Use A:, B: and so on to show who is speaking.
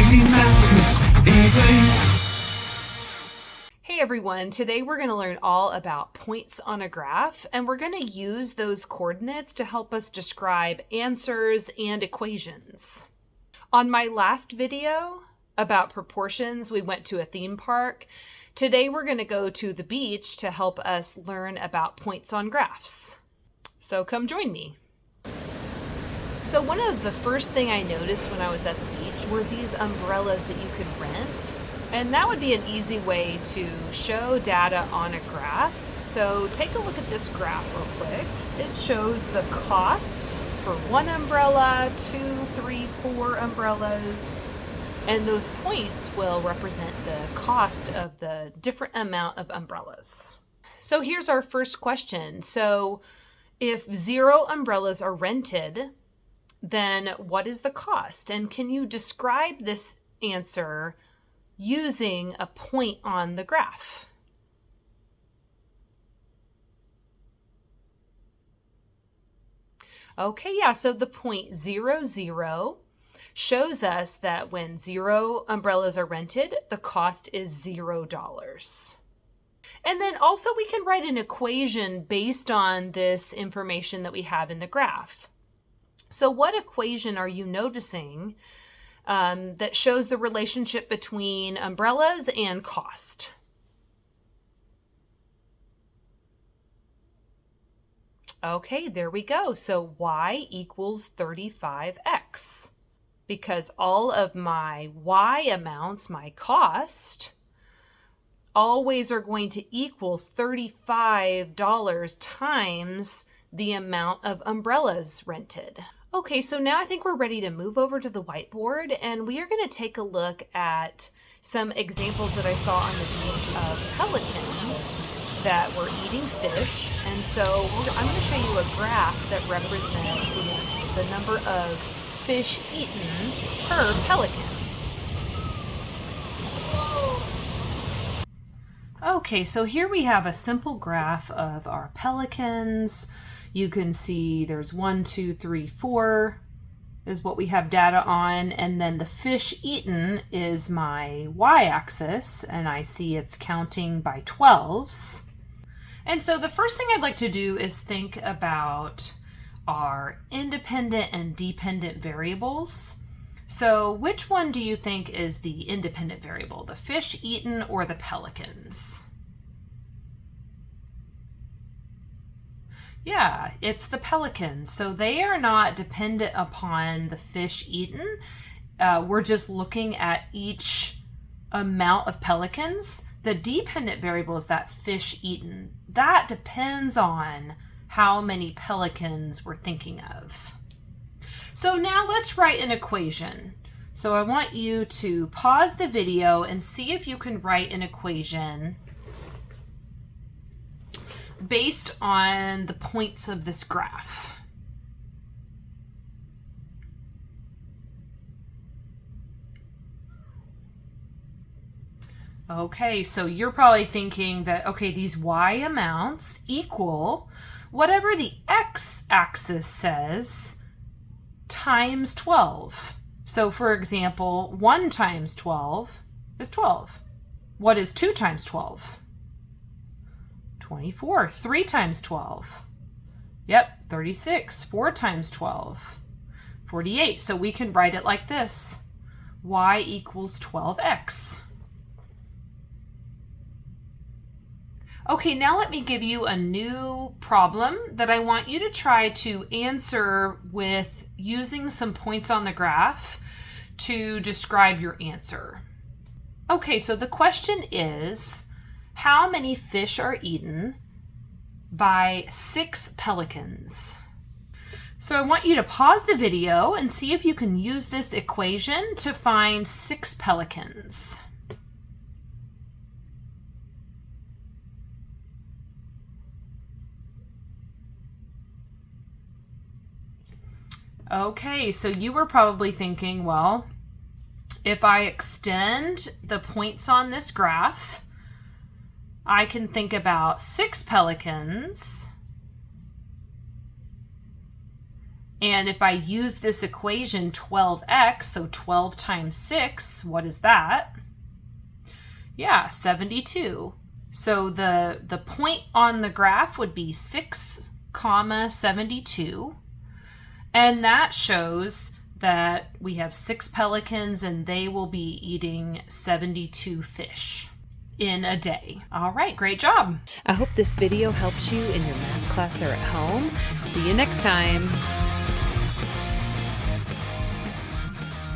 A: Easy math with Miss Easley.
B: Hey everyone, today we're going to learn all about points on a graph, and we're going to use those coordinates to help us describe answers and equations. On my last video about proportions, we went to a theme park. Today we're going to go to the beach to help us learn about points on graphs. So come join me. So one of the first thing I noticed when I was at the beach were these umbrellas that you could rent. And that would be an easy way to show data on a graph. So take a look at this graph real quick. It shows the cost for one umbrella, 2, 3, 4 umbrellas. And those points will represent the cost of the different amount of umbrellas. So here's our first question. So if 0 umbrellas are rented, then what is the cost? And can you describe this answer using a point on the graph? Okay, yeah, so the point 0, 0 shows us that when 0 umbrellas are rented, the cost is $0. And then also we can write an equation based on this information that we have in the graph. So what equation are you noticing that shows the relationship between umbrellas and cost? Okay, there we go. So y equals 35x. Because all of my y amounts, my cost, always are going to equal $35 times the amount of umbrellas rented. Okay, so now I think we're ready to move over to the whiteboard, and we are going to take a look at some examples that I saw on the beach of pelicans that were eating fish. And so I'm going to show you a graph that represents the number of fish eaten per pelican. Okay, so here we have a simple graph of our pelicans. You can see there's 1, 2, 3, 4 is what we have data on, and then the fish eaten is my y-axis, and I see it's counting by 12s. And so the first thing I'd like to do is think about our independent and dependent variables. So which one do you think is the independent variable, the fish eaten or the pelicans? Yeah, it's the pelicans. So they are not dependent upon the fish eaten. We're just looking at each amount of pelicans. The dependent variable is that fish eaten. That depends on how many pelicans we're thinking of. So now let's write an equation. So I want you to pause the video and see if you can write an equation based on the points of this graph. Okay, so you're probably thinking that, okay, these y amounts equal whatever the x-axis says times 12. So for example, 1 times 12 is 12. What is 2 times 12? 24. 3 times 12. Yep, 36. 4 times 12. 48. So we can write it like this. Y equals 12x. Okay, now let me give you a new problem that I want you to try to answer with using some points on the graph to describe your answer. Okay, so the question is, how many fish are eaten by 6 pelicans? So I want you to pause the video and see if you can use this equation to find 6 pelicans. Okay, so you were probably thinking, well, if I extend the points on this graph, I can think about 6 pelicans And if I use this equation 12x, so 12 times 6, what is that? Yeah, 72. So the point on the graph would be 6, 72. And that shows that we have 6 pelicans and they will be eating 72 fish in a day. All right, great job.
C: I hope this video helps you in your math class or at home. See you next time.